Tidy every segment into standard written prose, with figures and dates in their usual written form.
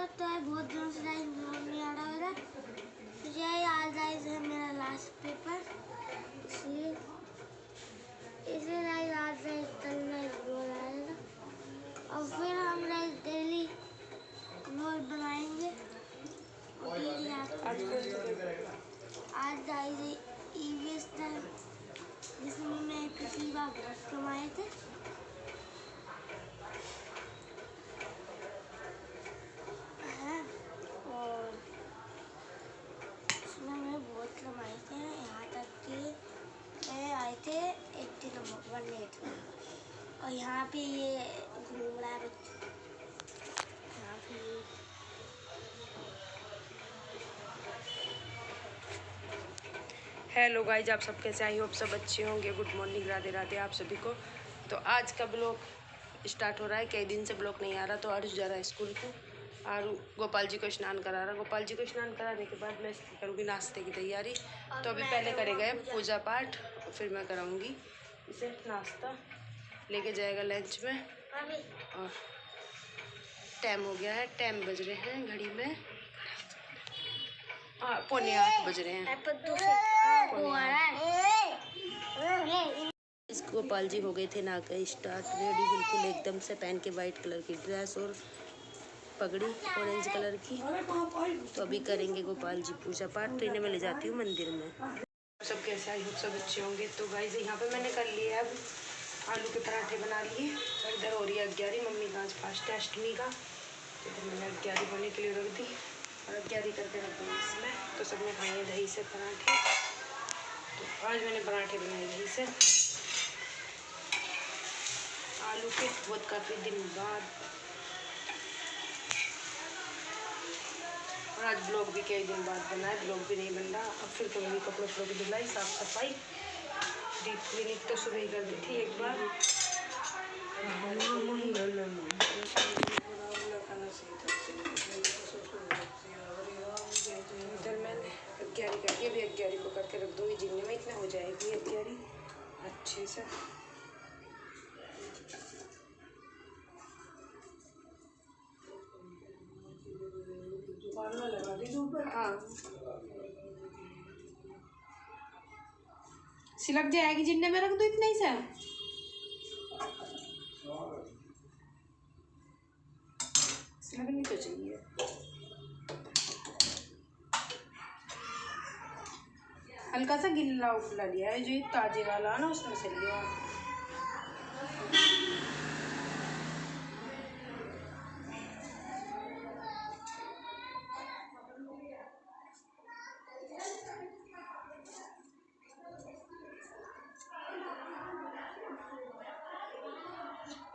लगता है बहुत दिनों से गाइस ब्लॉग नहीं आ रहा मेरा। मुझे आज गाइस है मेरा लास्ट पेपर, इसलिए गाइस आज कल गाइस ब्लॉग आएगा और फिर हम गाइस डेली ब्लॉग बनाएंगे। डेली आज गाइस ईवीएस टाइम जिसमें मैं पिछली बार बहुत कमाए थे। और इसमें मैं बहुत कमाए थे, यहाँ तक कि आए थे 80 नंबर 180 नंबर। और यहाँ पे ये घूम रहा है यहाँ पे। हेलो गाइज, आप सब कैसे? आई होप सब अच्छे होंगे। गुड मॉर्निंग, राधे राधे आप सभी को। तो आज का ब्लॉग स्टार्ट हो रहा है। कई दिन से ब्लॉग नहीं आ रहा, तो अर्ज जा रहा है स्कूल को और गोपाल जी को स्नान करा रहा। गोपाल जी को स्नान कराने के बाद मैं करूँगी नाश्ते की तैयारी। तो अभी पहले करेगा पूजा पाठ, फिर मैं कराऊँगी इसे नाश्ता। लेके जाएगा लंच में। और टाइम हो गया है, टाइम बज रहे हैं घड़ी में 8:45 बज रहे हैं। इस गोपाल जी हो गए थे ना के स्टार्ट, रेडी बिल्कुल एकदम से, पहन के वाइट कलर की ड्रेस और पगड़ी ऑरेंज कलर की। तो अभी करेंगे गोपाल जी पूजा पाठ। तो इन्हें मैं ले जाती हूँ मंदिर में। सब कैसे? आई होप सब अच्छे होंगे। तो गाइस यहाँ पे मैंने कर लिया, अब आलू के पराठे बना लिए। और इधर हो रही है अग्यारी। मम्मी का आज फास्ट है अष्टमी का, तो इधर मैंने अग्यारी होने के लिए रख दी और अग्यारी करके रख दूँगी इसमें। तो सबने खाएंगे दही से पराठे। तो आज मैंने पराठे बनाए दही से आलू के, बहुत काफ़ी दिन बाद। और आज ब्लॉग भी कई दिन बाद बना है, ब्लॉग भी नहीं बन रहा। अब फिर करूँगी कपड़ों की धुलाई, साफ सफाई। डीप क्लीनिंग तो सुबह ही कर दी थी एक बार। इधर मैंने अग्यारी करके अभी अग्यारी को करके रख दूँगी जिन्ने में, इतना हो जाएगी अग्यारी अच्छे से। लगा दी ऊपर, हाँ सिलक जाएगी जिन्ने में रख दो इतना ही से। सिलकनी तो चाहिए। हल्का सा गिल्ला उपला लिया है, जो ये ताजे वाला है ना उसमें से लिया।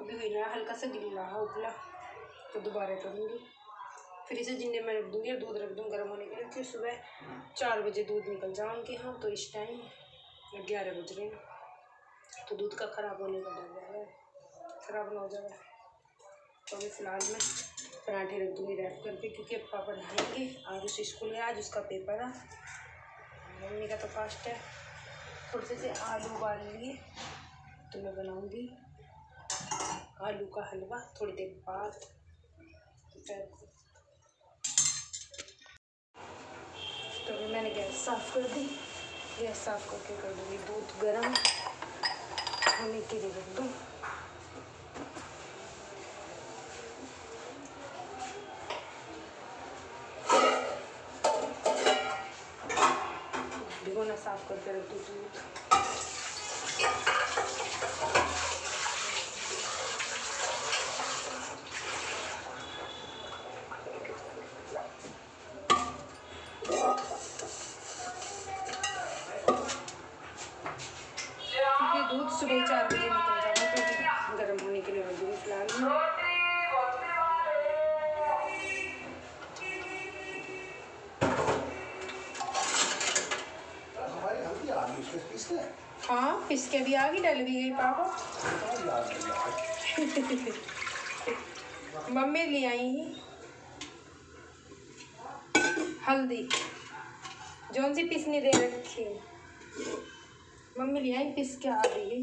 अभी गिला हल्का सा गिल्ला है उपला, तो दोबारा करूँगी। फिर इसे जिन्ने में रख दूँगी और दूध रख दूँ गर्म होने के लिए। फिर सुबह 4 बजे दूध निकल जाऊँगी। हाँ तो इस टाइम 11 बज रहे हैं, तो दूध का ख़राब होने का डर है, ख़राब ना हो जाए। तो अभी फ़िलहाल मैं पराठे रख दूँगी रैप करके, क्योंकि अब पापा नहाएंगे और उस स्कूल में आज उसका पेपर है। मम्मी का तो फास्ट है। थोड़े से आलू उबाल लिए, तो मैं बनाऊँगी आलू का हलवा थोड़ी देर बाद। तो अभी मैंने गैस साफ़ कर दी। गैस साफ़ करके कर दूँगी दूध गर्म होने के लिए रख दूँ। भिगोना साफ़ करके रख दूँ दूध। दूध सुबह 4 बजे निकल जाएगा, तो गर्म होने के लिए रख दूँगी फिलहाल। हाँ पिस के भी आ गई, डल भी गई पापा। मम्मी ले आई हल्दी, जौन सी पिसनी दे रखी, मम्मी ले आई पिस के आ गई।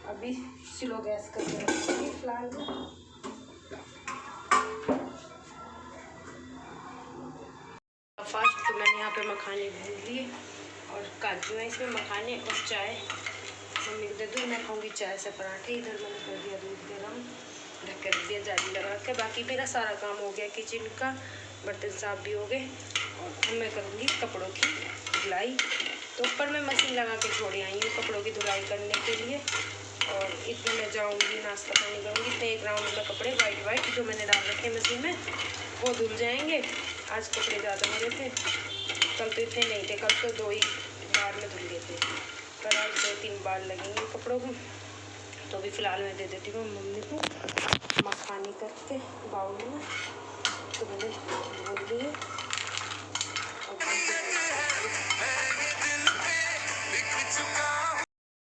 अभी स्लो गैस करके रखूँगी फिलहाल। तो मैंने यहाँ पे मखाने भून लिए और काजू है इसमें, मखाने और चाय मम्मी को दे दूँ। मैं खाऊँगी चाय से पराठे। इधर मैंने कर दिया दूध गरम, ढक के रख दिया जाली लगा के। बाकी मेरा सारा काम हो गया किचन का, बर्तन साफ भी हो गए और मैं करूँगी कपड़ों की धुलाई। तो ऊपर मैं मशीन लगा के छोड़ आई हूँ कपड़ों की धुलाई करने के लिए। और इतने मैं जाऊँगी नाश्ता पानी करूँगी। इतने एक राउंड में कपड़े वाइट जो मैंने डाल रखे मशीन में वो धुल जाएंगे। आज कपड़े ज़्यादा मेरे थे, कल तो इतने नहीं थे, कल तो 2 ही बार में धुल गए थे, पर आज 2-3 बार लगेंगे कपड़ों को। तो अभी फ़िलहाल मैं दे देती हूँ मम्मी को मखानी करके बाउल में। तो मैंने बोल दिए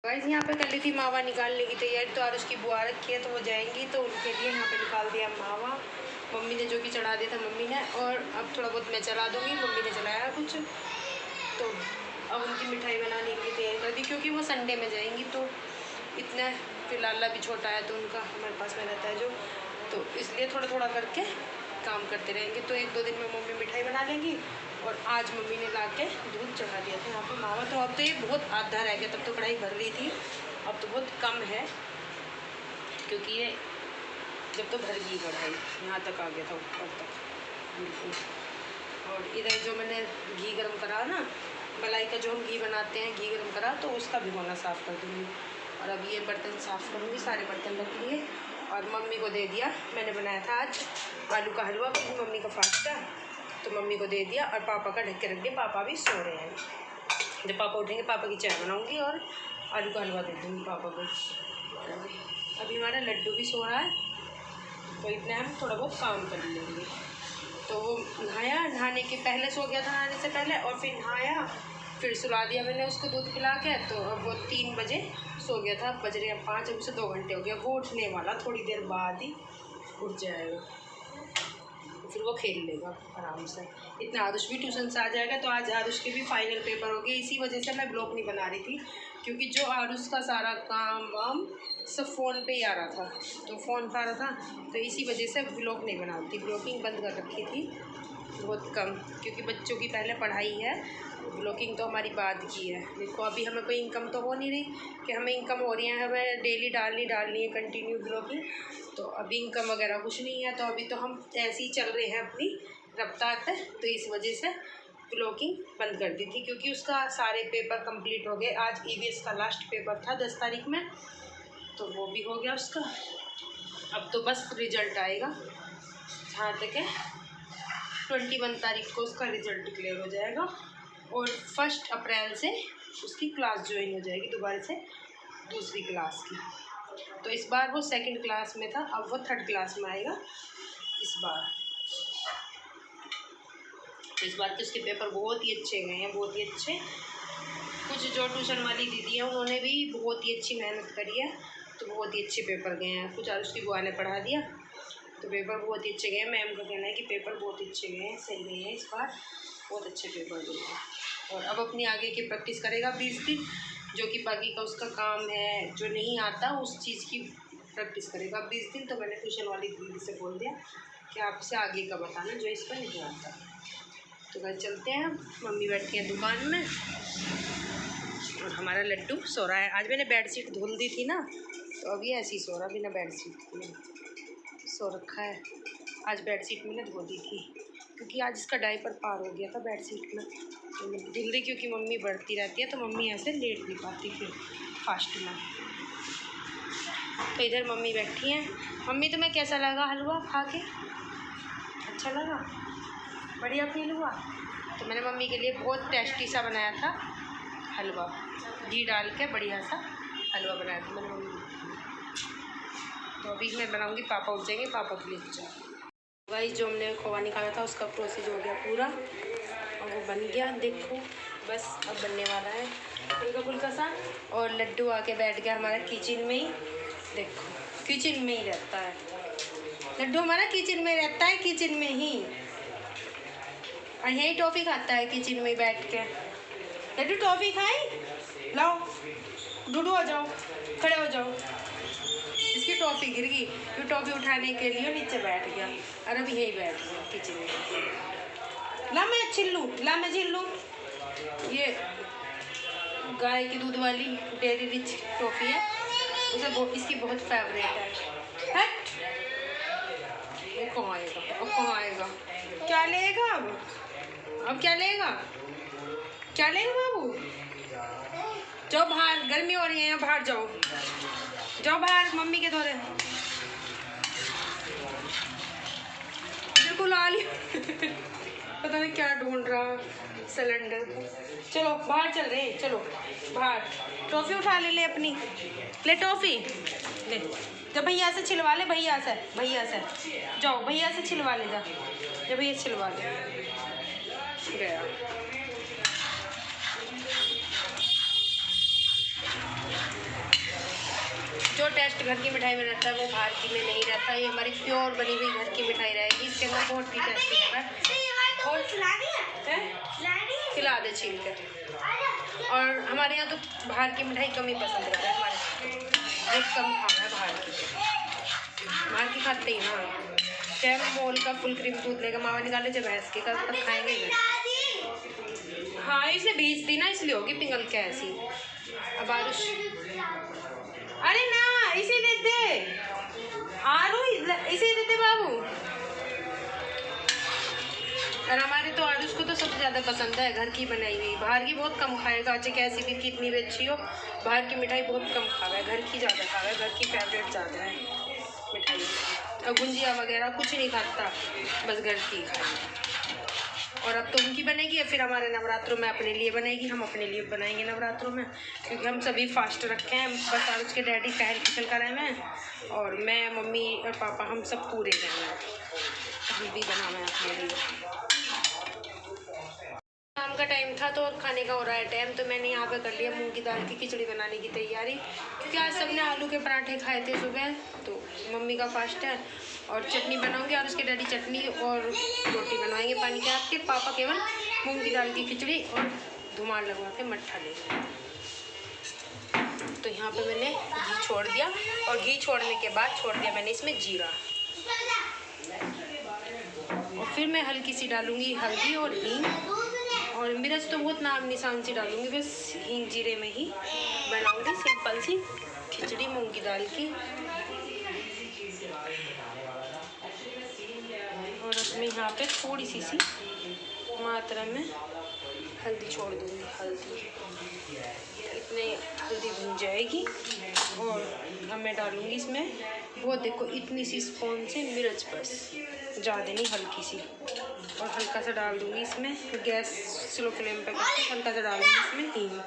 गाइस। यहाँ पे कर ली थी मावा निकालने की तैयारी। तो और उसकी बुआ रखी है तो वो जाएंगी, तो उनके लिए यहाँ पे निकाल दिया मावा। मम्मी ने जो कि चढ़ा दिया था मम्मी ने, और अब थोड़ा बहुत मैं चला दूँगी। मम्मी ने चलाया कुछ, तो अब उनकी मिठाई बनाने की तैयारी कर दी, क्योंकि वो संडे में जाएंगी। तो इतना फिर लाला भी छोटा है तो उनका हमारे पास में रहता है जो, तो इसलिए थोड़ा थोड़ा करके काम करते रहेंगे। तो 1-2 दिन में मम्मी मिठाई बना लेंगी। और आज मम्मी ने ला के दूध चढ़ा दिया था यहाँ पे मावा। तो अब तो ये बहुत आधा रह गया, तब तो कढ़ाई भर ली थी, अब तो बहुत कम है, क्योंकि ये जब तो भर गई कढ़ाई यहाँ तक आ गया था ऊपर तक बिल्कुल। और इधर जो मैंने घी गर्म करा ना, मलाई का जो हम घी बनाते हैं, घी गर्म करा, तो उसका भिगोना साफ़ कर दूँगी। और अब ये बर्तन साफ़ करूँगी, सारे बर्तन रख लिए। और मम्मी को दे दिया, मैंने बनाया था आज आलू का हलवा, क्योंकि मम्मी का फास्ट है, तो मम्मी को दे दिया। और पापा का ढक के रख दिया, पापा भी सो रहे हैं। जब पापा उठेंगे पापा की चाय बनाऊँगी और आलू का हलवा दे दूँगी पापा को। अभी हमारा लड्डू भी सो रहा है, तो इतने हम थोड़ा बहुत काम कर लेंगे। तो वो नहाया, नहाने के पहले सो गया था, नहाने से पहले, और फिर नहाया, फिर सुला दिया मैंने उसको दूध पिला के। तो अब वो 3 बजे सो गया था, बज रहे हैं 5, अभी से 2 घंटे हो गया। वो उठने वाला थोड़ी देर बाद ही उठ जाएगा, फिर वो खेल लेगा आराम से। इतना आदुष भी ट्यूशन से आ जाएगा। तो आज आदुष के भी फाइनल पेपर हो गए, इसी वजह से मैं ब्लॉग नहीं बना रही थी, क्योंकि जो आदुष का सारा काम वाम सब फ़ोन पे ही आ रहा था, तो फ़ोन पे आ रहा था, तो इसी वजह से ब्लॉग नहीं बनाती, ब्लॉगिंग बंद कर रखी थी बहुत कम, क्योंकि बच्चों की पहले पढ़ाई है, ब्लॉगिंग तो हमारी बाद की है। देखो अभी हमें कोई इनकम तो हो नहीं रही कि हमें इनकम हो रही है, हमें डेली डालनी है कंटिन्यू ब्लॉगिंग। तो अभी इनकम वगैरह कुछ नहीं है, तो अभी तो हम ऐसे ही चल रहे हैं अपनी रफ्तार पे। तो इस वजह से ब्लॉगिंग बंद कर दी थी, क्योंकि उसका सारे पेपर कंप्लीट हो गए। आज EVS का लास्ट पेपर था 10 तारीख में, तो वो भी हो गया उसका। अब तो बस रिज़ल्ट आएगा, जहाँ तक है 21 तारीख को उसका रिज़ल्ट डिक्लेयर हो जाएगा। और 1 अप्रैल से उसकी क्लास ज्वाइन हो जाएगी दोबारा से, दूसरी क्लास की। तो इस बार वो 2nd क्लास में था, अब वो 3rd क्लास में आएगा इस बार। तो इस बार के उसके पेपर बहुत ही अच्छे गए हैं, बहुत ही अच्छे। कुछ जो ट्यूशन वाली दीदी है उन्होंने भी बहुत ही अच्छी मेहनत करी है, तो बहुत ही अच्छे पेपर गए हैं। कुछ और उसकी बुआ ने पढ़ा दिया, तो पेपर बहुत ही अच्छे गए हैं। मैम का कहना है कि पेपर बहुत ही अच्छे गए हैं, सही गए हैं, इस बार बहुत अच्छे पेपर गए हैं। और अब अपनी आगे की प्रैक्टिस करेगा 20 दिन, जो कि बाकी का उसका काम है, जो नहीं आता उस चीज़ की प्रैक्टिस करेगा 20 दिन। तो मैंने ट्यूशन वाली दीदी से बोल दिया कि आप इसे आगे का बताना जो इस पर नहीं आता। तो घर चलते हैं, मम्मी बैठी है दुकान में और हमारा लड्डू सो रहा है। आज मैंने बेडशीट धुल दी थी ना, तो अभी ऐसे ही सो रहा, बिना बेडशीट के सो रखा है। आज बेडशीट मैंने धो दी थी, क्योंकि आज इसका डायपर पार हो गया था बेडशीट में, तो मैंने धुल दी, क्योंकि मम्मी बढ़ती रहती है तो मम्मी ऐसे लेट नहीं पाती फिर फास्ट में। तो इधर मम्मी बैठी हैं। मम्मी तुम्हें कैसा लगा हलवा खा के? अच्छा लगा, बढ़िया फील हुआ? तो मैंने मम्मी के लिए बहुत टेस्टी सा बनाया था हलवा, घी डाल के बढ़िया सा हलवा बनाया था मैंने मम्मी। तो अभी मैं बनाऊंगी, पापा उठ जाएंगे, पापा के लिए चाय। गाइस जो हमने खोआ निकाला था उसका प्रोसेस हो गया पूरा, और वो बन गया, देखो बस अब बनने वाला है फुल्का फुल्का सा। और लड्डू आके बैठ गया हमारा किचन में ही, देखो किचन में ही रहता है लड्डू, हमारा किचन में रहता है, किचन में ही, और यही टॉफ़ी खाता है किचन में बैठ के। लड्डू टॉफ़ी खाए, लाओ डूडू आ जाओ, खड़े हो जाओ। इसकी टॉफ़ी गिर गई, तो टॉफ़ी उठाने के लिए नीचे बैठ गया, और अभी यही बैठ गया किचन में। ला मैं छील लूँ, ला मैं छील लूँ। ये गाय की दूध वाली डेयरी रिच टॉफ़ी है, उसे इसकी बहुत फेवरेट है। हट, वो कहाँ आएगा, अब कहाँ आएगा, क्या लेगा अब क्या लेगा, क्या लेगा बाबू। जाओ बाहर, गर्मी हो रही है, बाहर जाओ, जाओ बाहर मम्मी के दौरे। बिल्कुल आ लिया पता नहीं क्या ढूंढ रहा सिलेंडर। चलो बाहर चल रहे हैं, चलो बाहर। टॉफ़ी उठा ले अपनी, ले टॉफ़ी ले। जब भैया से छिलवा ले, भैया से जाओ, भैया से छिलवा ले जा, जब भैया छिलवा ले गया। जो टेस्ट घर की मिठाई में रहता है वो बाहर की में नहीं रहता। ये हमारी प्योर बनी हुई घर की मिठाई रहेगी, इसके अंदर बहुत ही टेस्ट होता है। और खिला दे छील कर। और हमारे यहाँ तो बाहर की मिठाई कम ही पसंद करता है, हमारे बहुत कम खाना है बाहर की खाते ही ना। टैम मोल का फुल क्रीम दूध लेगा, मामा निकाले जब भैंस के, कल तक खाएंगे घर। हाँ इसे भेज दी ना, इसलिए होगी पिंगल क्या ऐसी। अब बारिश, अरे ना इसे दे दे आरू, इसे दे दे बाबू। और हमारे तो आरुष को तो सबसे ज़्यादा पसंद है घर की बनाई हुई, बाहर की बहुत कम खाएगा। चाहे कैसी भी कितनी भी अच्छी हो, बाहर की मिठाई बहुत कम खावा है, घर की ज़्यादा खावा है, घर की फेवरेट ज़्यादा है मिठाई। और गुंजिया वगैरह कुछ नहीं खाता, बस घर की खाएगी। और अब तो उनकी बनेगी या फिर हमारे नवरात्रों में अपने लिए बनेगी, हम अपने लिए बनाएंगे नवरात्रों में, क्योंकि हम सभी फास्ट रखे हैं। बस आरुष के डैडी पहल खिचल कर रहे हैं और मैं मम्मी और पापा हम सब पूरे हैं, हम भी बनाना है अपने लिए। शाम का टाइम था तो खाने का हो रहा है टाइम, तो मैंने यहाँ पे कर लिया मूंग की दाल की खिचड़ी बनाने की तैयारी, क्योंकि आज सबने आलू के पराठे खाए थे सुबह, तो मम्मी का फास्ट है। और चटनी बनाऊंगी और उसके डैडी चटनी और रोटी बनवाएंगे पानी के हाथ के, पापा केवल मूंग की दाल की खिचड़ी और धुमार लगवा के मट्ठा लेंगे। तो यहाँ पे मैंने घी छोड़ दिया, और घी छोड़ने के बाद छोड़ दिया मैंने इसमें जीरा, और फिर मैं हल्की सी डालूंगी हल्दी और हींग, और मिर्च तो बहुत नाम निशान सी डालूंगी, बस हींग जीरे में ही बनाऊंगी सिंपल सी खिचड़ी मूंग की दाल की। और उसमें यहाँ पे थोड़ी सी मात्रा में हल्दी छोड़ दूँगी, हल्दी इतने हल्दी भुन जाएगी। और अब मैं डालूँगी इसमें वो देखो इतनी सी स्पून से मिर्च, बस ज़्यादा नहीं, हल्की सी। और हल्का सा डाल दूँगी इसमें, गैस स्लो फ्लेम पे करके हल्का सा डाल दूँगी इसमें हींग।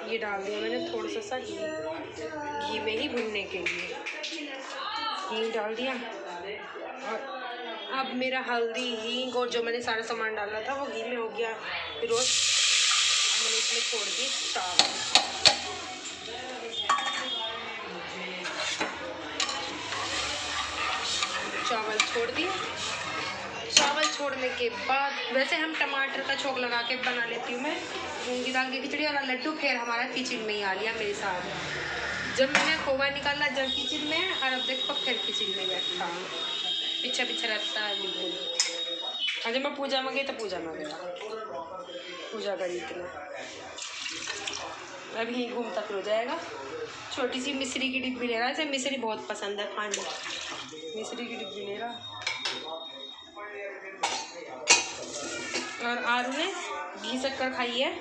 ये डाल दिया मैंने थोड़ा सा घी में ही भुनने के लिए, हींग डाल दिया। और अब मेरा हल्दी हींग और जो मैंने सारा सामान डाला था वो घी में हो गया रोस्ट। मैंने इसमें छोड़ दी चावल छोड़ दिए। चावल छोड़ने के बाद वैसे हम टमाटर का छोंक लगा के बना लेती हूँ मैं मूंग की दाल की खिचड़ी। और लड्डू फिर हमारा किचन में ही आ लिया मेरे साथ, जब मैंने खोवा निकाला जब किचन में, और अब देखो फिर किचन में बैठा पीछे पीछे रहता है बिल्कुल। जब मैं पूजा में गई तो पूजा में गया, पूजा करी इतना, अभी यहीं घूमता फिर हो जाएगा। छोटी सी मिश्री की डिब्बी ले रहा है, इसे मिश्री बहुत पसंद है खाने, मिश्री की डिब्बी ले रहा। और आरू ने घी शक्कर खाई है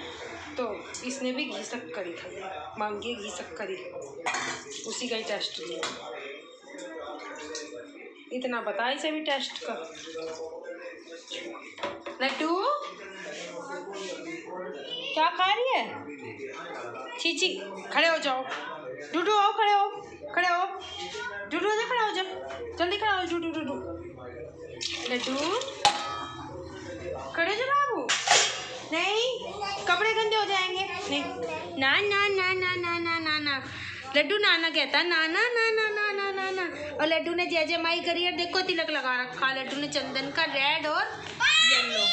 तो इसने भी घी शक्कर ही खाई है, मांगी घी शक्कर ही, उसी का ही टेस्ट लिया। इतना पता है इसे भी टेस्ट का। लड्डू क्या खा रही है, चीची खड़े हो जाओ, डूडू आओ, खड़े हो, खड़े हो, डूडू हो जा, खड़ा हो जा, जल्दी खड़ा हो, डूडू डूडू, लड्डू खड़े हो जा बाबू, नहीं कपड़े गंदे हो जाएंगे, नहीं ना ना ना ना ना ना ना ना, लड्डू नाना कहता है, नाना ना ना ना ना ना ना। और लड्डू ने जय जय माई करी है, देखो तिलक लगा रखा लड्डू ने चंदन का, रेड और येलो।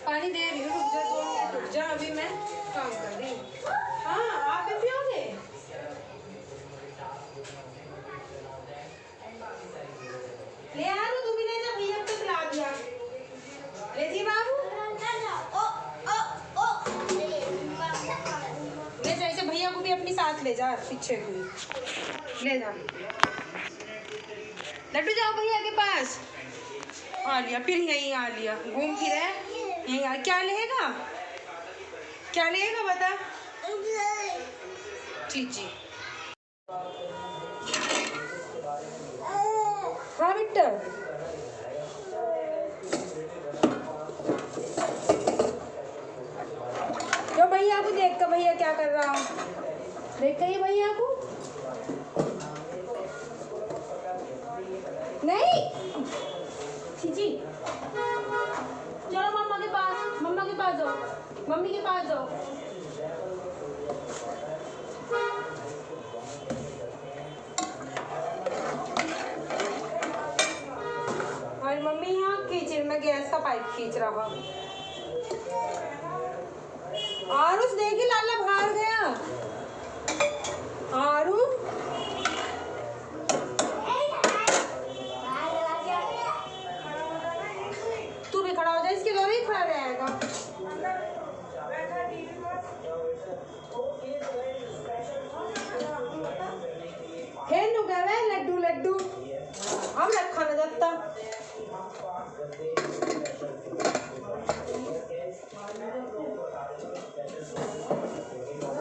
पानी दे रही हूँ, रुक जा 2 मिनट रुक जा, अभी मैं काम कर रही हूँ। पास ले जा, पीछे कोई ले जा। लड्डू जाओ भैया के पास। आ लिया, फिर यहीं आ लिया, घूम फिर है यहीं आ। क्या लेगा, क्या लेगा बता। चीची हाँ बेटा, जो भैया को देख कर, भैया क्या कर रहा हूँ, देख कही भैया को नहीं। चीची चलो मम्मा के पास, मम्मा के पास जाओ, मम्मी के पास जाओ। और मम्मी यहाँ खींच रही, मैं गैस का पाइप खींच रहा हूँ। आरुष देखी लाला बाहर गया। आरू तू भी खड़ा हो जा, इसके दोनों ही खड़ा रहेगा। हेनु गए लड्डू लड्डू हम रखा न जाता।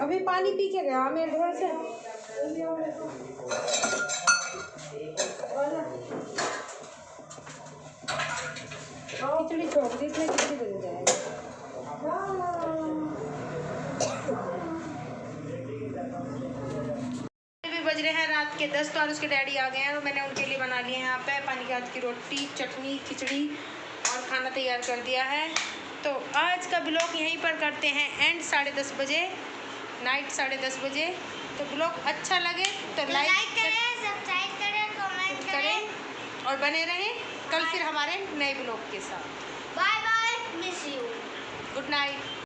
अभी पानी पी के गया मेरे घर से। खिचड़ी छोड़ दी, इसमें खिचड़ी बन जाएगा। बज रहे हैं रात के 10 तो और उसके डैडी आ गए हैं और मैंने उनके लिए बना लिए हैं यहाँ पे पानी के हाथ की रोटी, चटनी, खिचड़ी और खाना तैयार कर दिया है। तो आज का ब्लॉग यहीं पर करते हैं एंड 10:30 बजे, नाइट 10:30 बजे। तो ब्लॉग अच्छा लगे तो लाइक करें, सब्सक्राइब करें, कमेंट करें और बने रहें कल फिर हमारे नए ब्लॉग के साथ। Bye bye, miss you, good night.